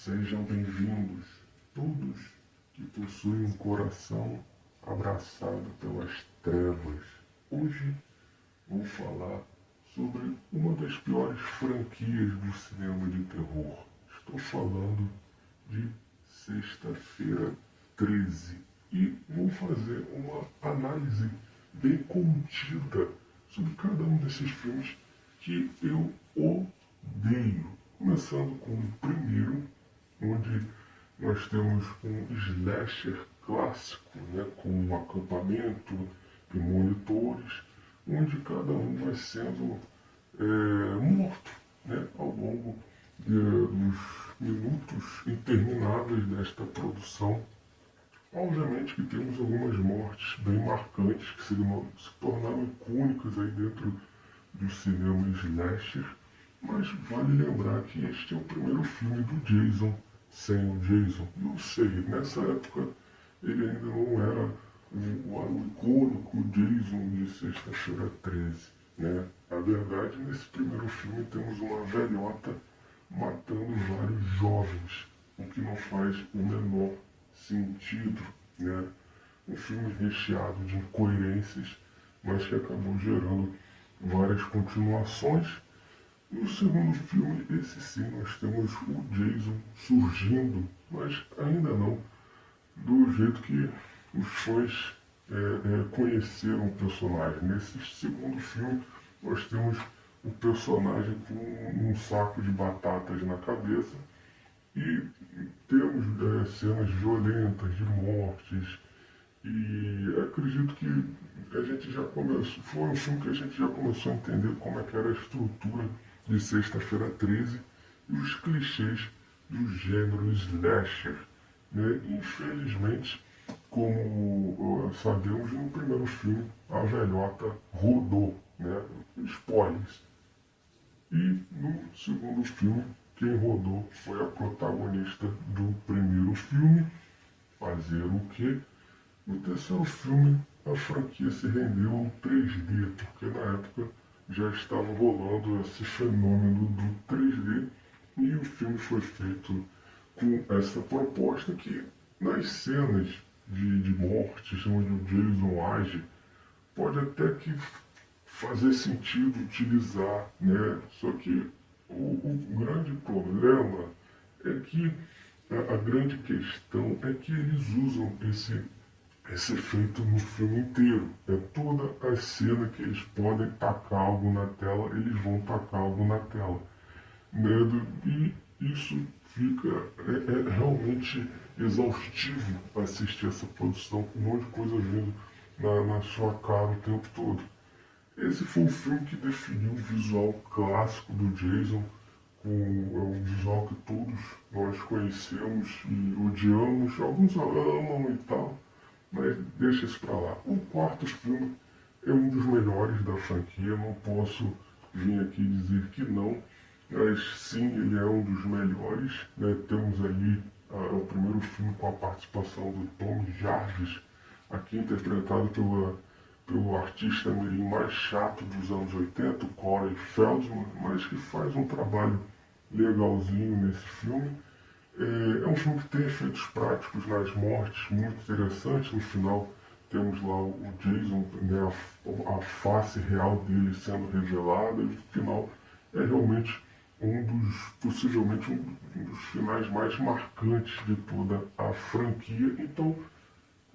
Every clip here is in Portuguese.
Sejam bem-vindos, todos que possuem um coração abraçado pelas trevas. Hoje vou falar sobre uma das piores franquias do cinema de terror. Estou falando de Sexta-feira 13 e vou fazer uma análise bem contida sobre cada um desses filmes que eu odeio. Começando com o primeiro, onde nós temos um slasher clássico, com um acampamento de monitores, onde cada um vai sendo morto ao longo dos minutos intermináveis desta produção. Obviamente que temos algumas mortes bem marcantes que se tornaram icônicas aí dentro do cinema slasher, mas vale lembrar que este é o primeiro filme do Jason sem o Jason. Eu sei, nessa época ele ainda não era o icônico Jason de Sexta-feira 13. Na verdade, nesse primeiro filme temos uma velhota matando vários jovens, o que não faz o menor sentido. Um filme recheado de incoerências, mas que acabou gerando várias continuações. No segundo filme, esse sim, nós temos o Jason surgindo, mas ainda não do jeito que os fãs conheceram o personagem. Nesse segundo filme, nós temos o personagem com um saco de batatas na cabeça e temos cenas violentas de mortes. E acredito que a gente já começou, foi um filme que a gente já começou a entender como é que era a estrutura de Sexta-feira 13 e os clichês do gênero slasher. Infelizmente, como sabemos, no primeiro filme a velhota rodou, spoilers. E no segundo filme, quem rodou foi a protagonista do primeiro filme. Fazer o quê? No terceiro filme, a franquia se rendeu ao 3D, porque na época já estava rolando esse fenômeno do 3D e o filme foi feito com essa proposta que nas cenas de mortes onde o Jason age, pode até que fazer sentido utilizar, Só que o grande problema é que a grande questão é que eles usam esse efeito no filme inteiro. Toda a cena que eles podem tacar algo na tela, eles vão tacar algo na tela. E isso fica realmente exaustivo assistir essa produção com um monte de coisa vindo na sua cara o tempo todo. Esse foi o filme que definiu o visual clássico do Jason, com um visual que todos nós conhecemos e odiamos, alguns amam e tal, mas deixa isso pra lá. O quarto filme é um dos melhores da franquia, não posso vir aqui dizer que não, mas sim, ele é um dos melhores. Temos ali o primeiro filme com a participação do Tom Jarvis, aqui interpretado pelo artista mirim mais chato dos anos 80, o Corey Feldman, mas que faz um trabalho legalzinho nesse filme. É um filme que tem efeitos práticos nas mortes muito interessantes. No final temos lá o Jason, a face real dele sendo revelada, e no final é realmente possivelmente um dos finais mais marcantes de toda a franquia. Então,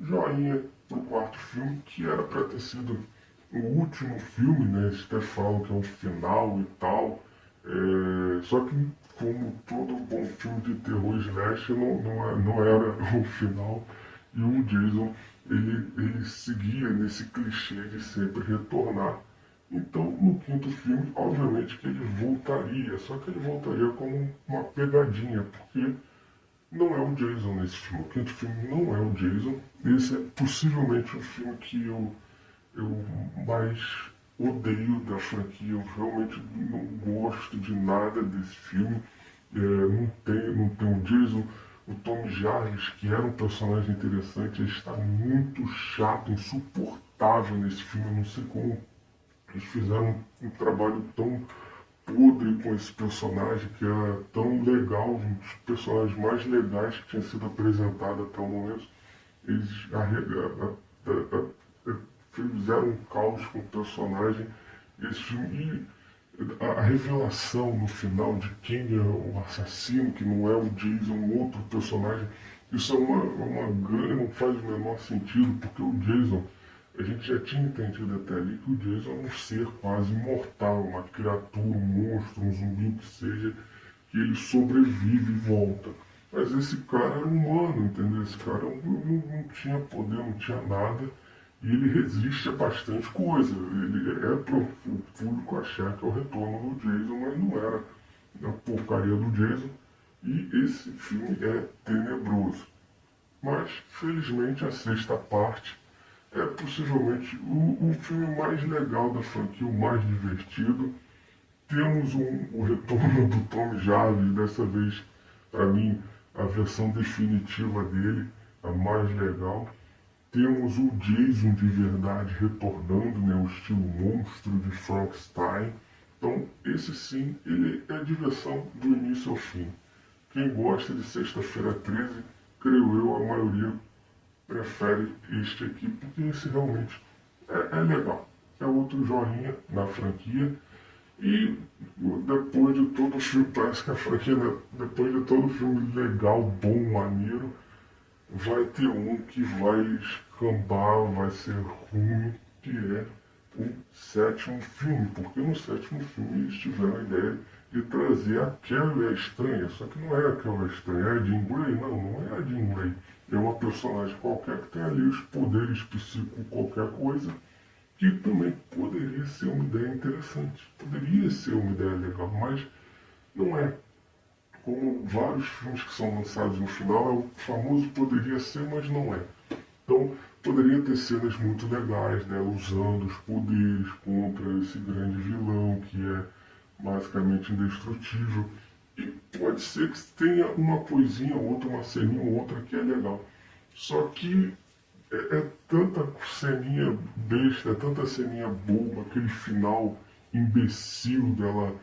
joinha pro quarto filme, que era para ter sido o último filme, eles até falam que é um final e tal, só que como todo bom filme de terror slash não era o final, e o Jason ele seguia nesse clichê de sempre retornar. Então, no quinto filme, obviamente que ele voltaria, só que ele voltaria como uma pegadinha, porque não é o Jason nesse filme. O quinto filme não é o Jason. Esse é possivelmente o filme que eu mais odeio da franquia. Eu realmente não gosto de nada desse filme. Não tem o Jason. O Tom Jarvis, que era um personagem interessante, ele está muito chato, insuportável nesse filme. Eu não sei como eles fizeram um trabalho tão podre com esse personagem que era tão legal, um dos personagens mais legais que tinha sido apresentado até o momento. Eles fizeram um caos com o personagem. Esse filme, e a revelação no final de quem é o assassino, que não é o Jason, um outro personagem, isso é uma grande, não faz o menor sentido, porque o Jason, a gente já tinha entendido até ali que o Jason é um ser quase imortal, uma criatura, um monstro, um zumbi, o que seja, que ele sobrevive e volta. Mas esse cara era humano, entendeu? Esse cara não tinha poder, não tinha nada, e ele resiste a bastante coisa. Ele é para o público achar que é o retorno do Jason, mas não era a porcaria do Jason. E esse filme é tenebroso. Mas, felizmente, a sexta parte é possivelmente o filme mais legal da franquia, o mais divertido. Temos o retorno do Tom Jarvis, dessa vez, para mim, a versão definitiva dele, a mais legal. Temos o Jason de verdade retornando, né, o estilo monstro de Frankenstein. Então, esse sim, ele é a diversão do início ao fim. Quem gosta de Sexta-feira 13, creio eu, a maioria prefere este aqui, porque esse realmente é legal. É outro joinha na franquia. E depois de todo o filme, parece que a franquia, depois de todo o filme legal, bom, maneiro, vai ter um que vai escambar, vai ser ruim, que é o sétimo filme. Porque no sétimo filme eles tiveram a ideia de trazer a Carrie a Estranha. Só que não é a Carrie a Estranha, é a Jean Grey? Não é a Jean Grey. É uma personagem qualquer que tem ali os poderes psíquicos, qualquer coisa, que também poderia ser uma ideia interessante. Poderia ser uma ideia legal, mas não é. Como vários filmes que são lançados no final, é o famoso poderia ser, mas não é. Então, poderia ter cenas muito legais, né, usando os poderes contra esse grande vilão, que é basicamente indestrutível. E pode ser que tenha uma coisinha ou outra, uma ceninha ou outra que é legal. Só que é tanta ceninha besta, é tanta ceninha boba, aquele final imbecil dela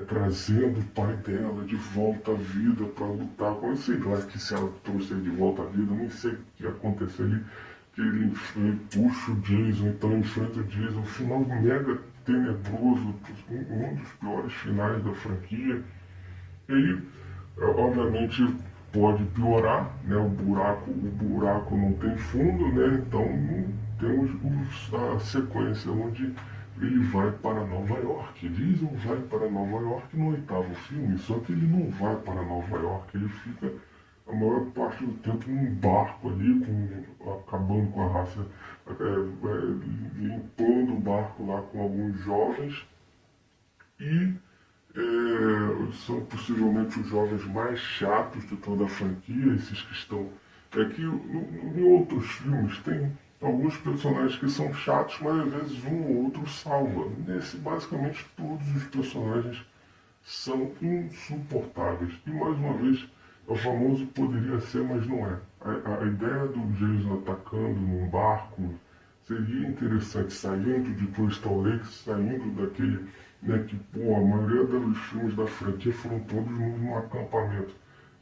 trazendo o pai dela de volta à vida para lutar com ele. Sei lá que se ela trouxe ele de volta à vida, nem sei o que aconteceu ali, que ele puxa o Jason, então enfrenta o Jason, um final mega tenebroso, um dos piores finais da franquia. E aí, obviamente, pode piorar, né? O buraco não tem fundo, né? Então temos a sequência onde ele vai para Nova York. Jason vai para Nova York no oitavo filme, só que ele não vai para Nova York, ele fica a maior parte do tempo num barco ali, acabando com a raça, limpando o barco lá com alguns jovens e são possivelmente os jovens mais chatos de toda a franquia, esses que estão. É que em outros filmes tem alguns personagens que são chatos, mas às vezes um ou outro salva. Nesse, basicamente, todos os personagens são insuportáveis. E mais uma vez, é o famoso poderia ser, mas não é. A ideia do Jason atacando num barco seria interessante, saindo de Crystal Lake, saindo daquele, né, que, pô, a maioria dos filmes da franquia foram todos num acampamento.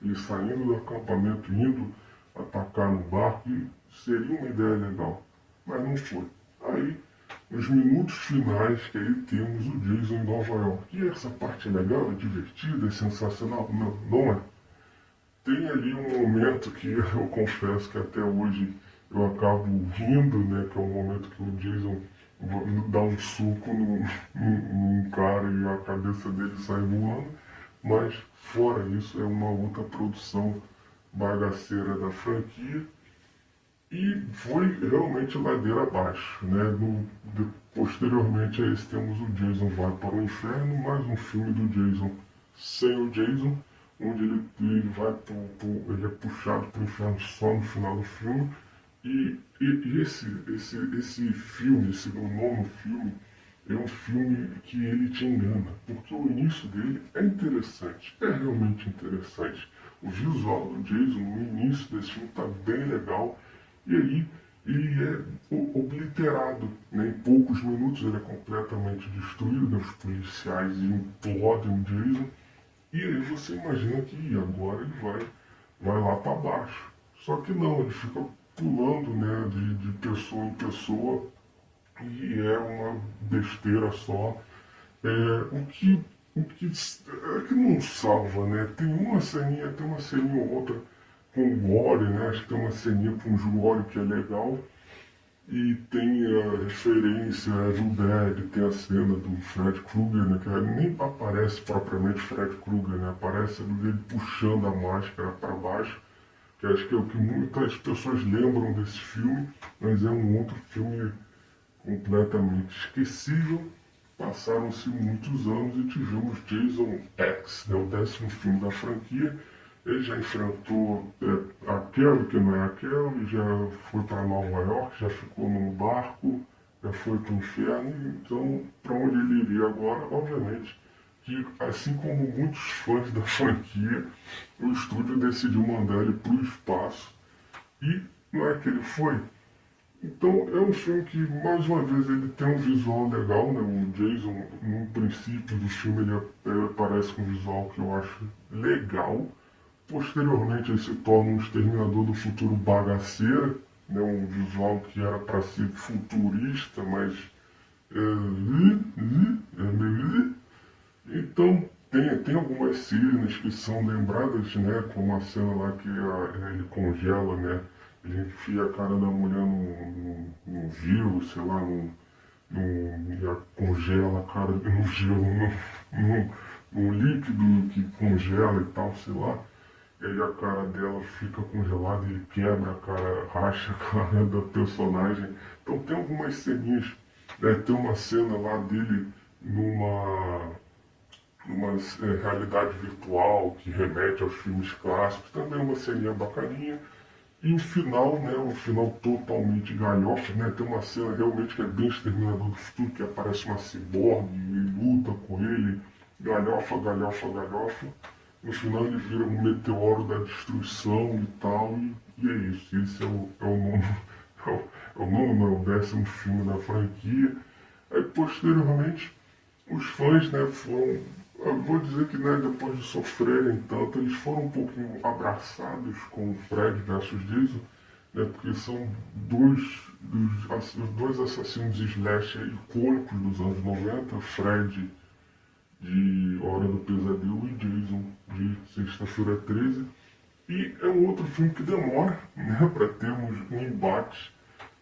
Ele saindo do acampamento, indo atacar no barco, e seria uma ideia legal. Mas não foi. Aí, nos minutos finais, que aí temos o Jason em Nova York. E essa parte é legal, é divertida, é sensacional? Não é. Tem ali um momento que eu confesso que até hoje eu acabo rindo, né? Que é o momento que o Jason dá um soco num cara e a cabeça dele sai voando. Mas, fora isso, é uma outra produção bagaceira da franquia. E foi realmente ladeira abaixo, né? Posteriormente a esse temos o Jason Vai para o Inferno, mais um filme do Jason sem o Jason, onde ele ele é puxado para o inferno só no final do filme. E esse filme, esse o nono filme, é um filme que ele te engana, porque o início dele é interessante, é realmente interessante. O visual do Jason no início desse filme está bem legal, e aí e é obliterado, né? Em poucos minutos ele é completamente destruído, né? Os policiais implodem o Jason, e aí você imagina que agora ele vai lá para baixo. Só que não, ele fica pulando, né, de pessoa em pessoa, e é uma besteira só. O que não salva, né? Tem uma ceninha ou outra com gore, né? Acho que tem uma ceninha com gore que é legal. E tem a referência a Evil Dead, tem a cena do Fred Krueger, né? Que nem aparece propriamente Fred Krueger, né? Aparece ele puxando a máscara para baixo, que acho que é o que muitas pessoas lembram desse filme, mas é um outro filme completamente esquecível. Passaram-se muitos anos e tivemos Jason X, né, o 10º filme da franquia. Ele já enfrentou a Kelly, que não é a Kelly, já foi para Nova York, já ficou num barco, já foi para o inferno. Então, para onde ele iria agora? Obviamente que, assim como muitos fãs da franquia, o estúdio decidiu mandar ele para o espaço. E não é que ele foi. Então é um filme que, mais uma vez, ele tem um visual legal, né? O Jason, no princípio do filme, ele aparece com um visual que eu acho legal. Posteriormente ele se torna um exterminador do futuro bagaceiro, né? Um visual que era para ser futurista, mas então tem algumas cenas que são lembradas, né? Como a cena lá que ele congela, né? Ele enfia a cara da mulher num gelo, sei lá, e congela a cara no gelo, num líquido que congela e tal, sei lá. E aí a cara dela fica congelada e ele quebra a cara, racha a cara da personagem. Então tem algumas ceninhas, né? Tem uma cena lá dele numa realidade virtual que remete aos filmes clássicos, também uma ceninha bacaninha. E o final, né, um final totalmente galhofa, né, tem uma cena realmente que é bem Exterminador do Futuro, que aparece uma ciborgue e luta com ele, galhofa, galhofa, galhofa. No final ele vira um meteoro da destruição e tal, e é isso. Esse é o nono, não, é o 10º filme da franquia. Aí posteriormente os fãs, né, foram, eu vou dizer que, né, depois de sofrerem tanto, eles foram um pouquinho abraçados com o Fred versus Jason, né, porque são dois assassinos slasher icônicos dos anos 90, Fred de Hora do Pesadelo e Jason de Sexta-feira 13. E é um outro filme que demora, né, para termos um embate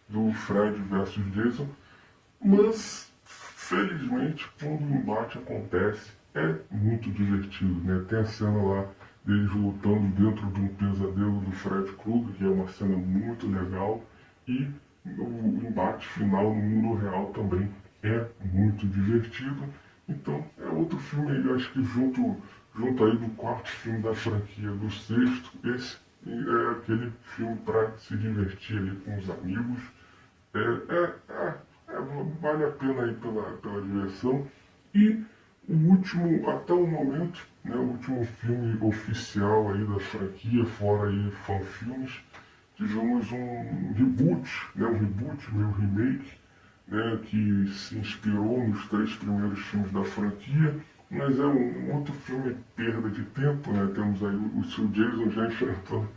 do Fred versus Jason, mas felizmente quando o embate acontece é muito divertido, né? Tem a cena lá deles lutando dentro de um pesadelo do Fred Krueger, que é uma cena muito legal, e o embate final no mundo real também é muito divertido. Então é outro filme aí, acho que junto aí do 4º filme da franquia, do 6º, esse é aquele filme para se divertir ali com os amigos. É, é, é, vale a pena aí pela diversão. E o último, até o momento, né, o último filme oficial aí da franquia, fora aí fanfilmes, tivemos um reboot, né, meio remake, né, que se inspirou nos 3 primeiros filmes da franquia, mas é um outro filme perda de tempo, né? Temos aí o seu Jason já enfrentando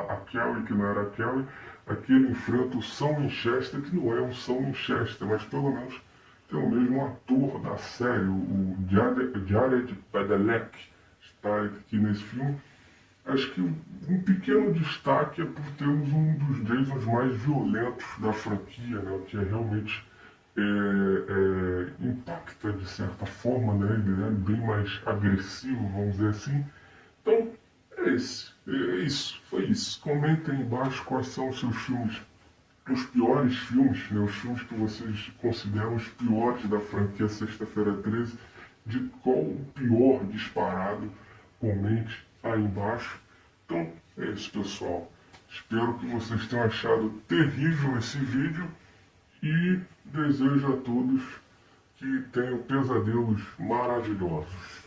a Kelly, que não era a Kelly, aqui ele enfrenta o Sam Winchester, que não é um Sam Winchester, mas pelo menos tem o mesmo ator da série, o Jared Padalecki, está aqui nesse filme. Acho que um pequeno destaque é por termos um dos Jasons mais violentos da franquia, né? O que é realmente impacta de certa forma, né? Ele é bem mais agressivo, vamos dizer assim. Então, foi isso. Comentem aí embaixo quais são os seus filmes, os piores filmes, né? Os filmes que vocês consideram os piores da franquia Sexta-feira 13, de qual o pior disparado, comente aí embaixo. Então, é isso, pessoal. Espero que vocês tenham achado terrível esse vídeo e desejo a todos que tenham pesadelos maravilhosos.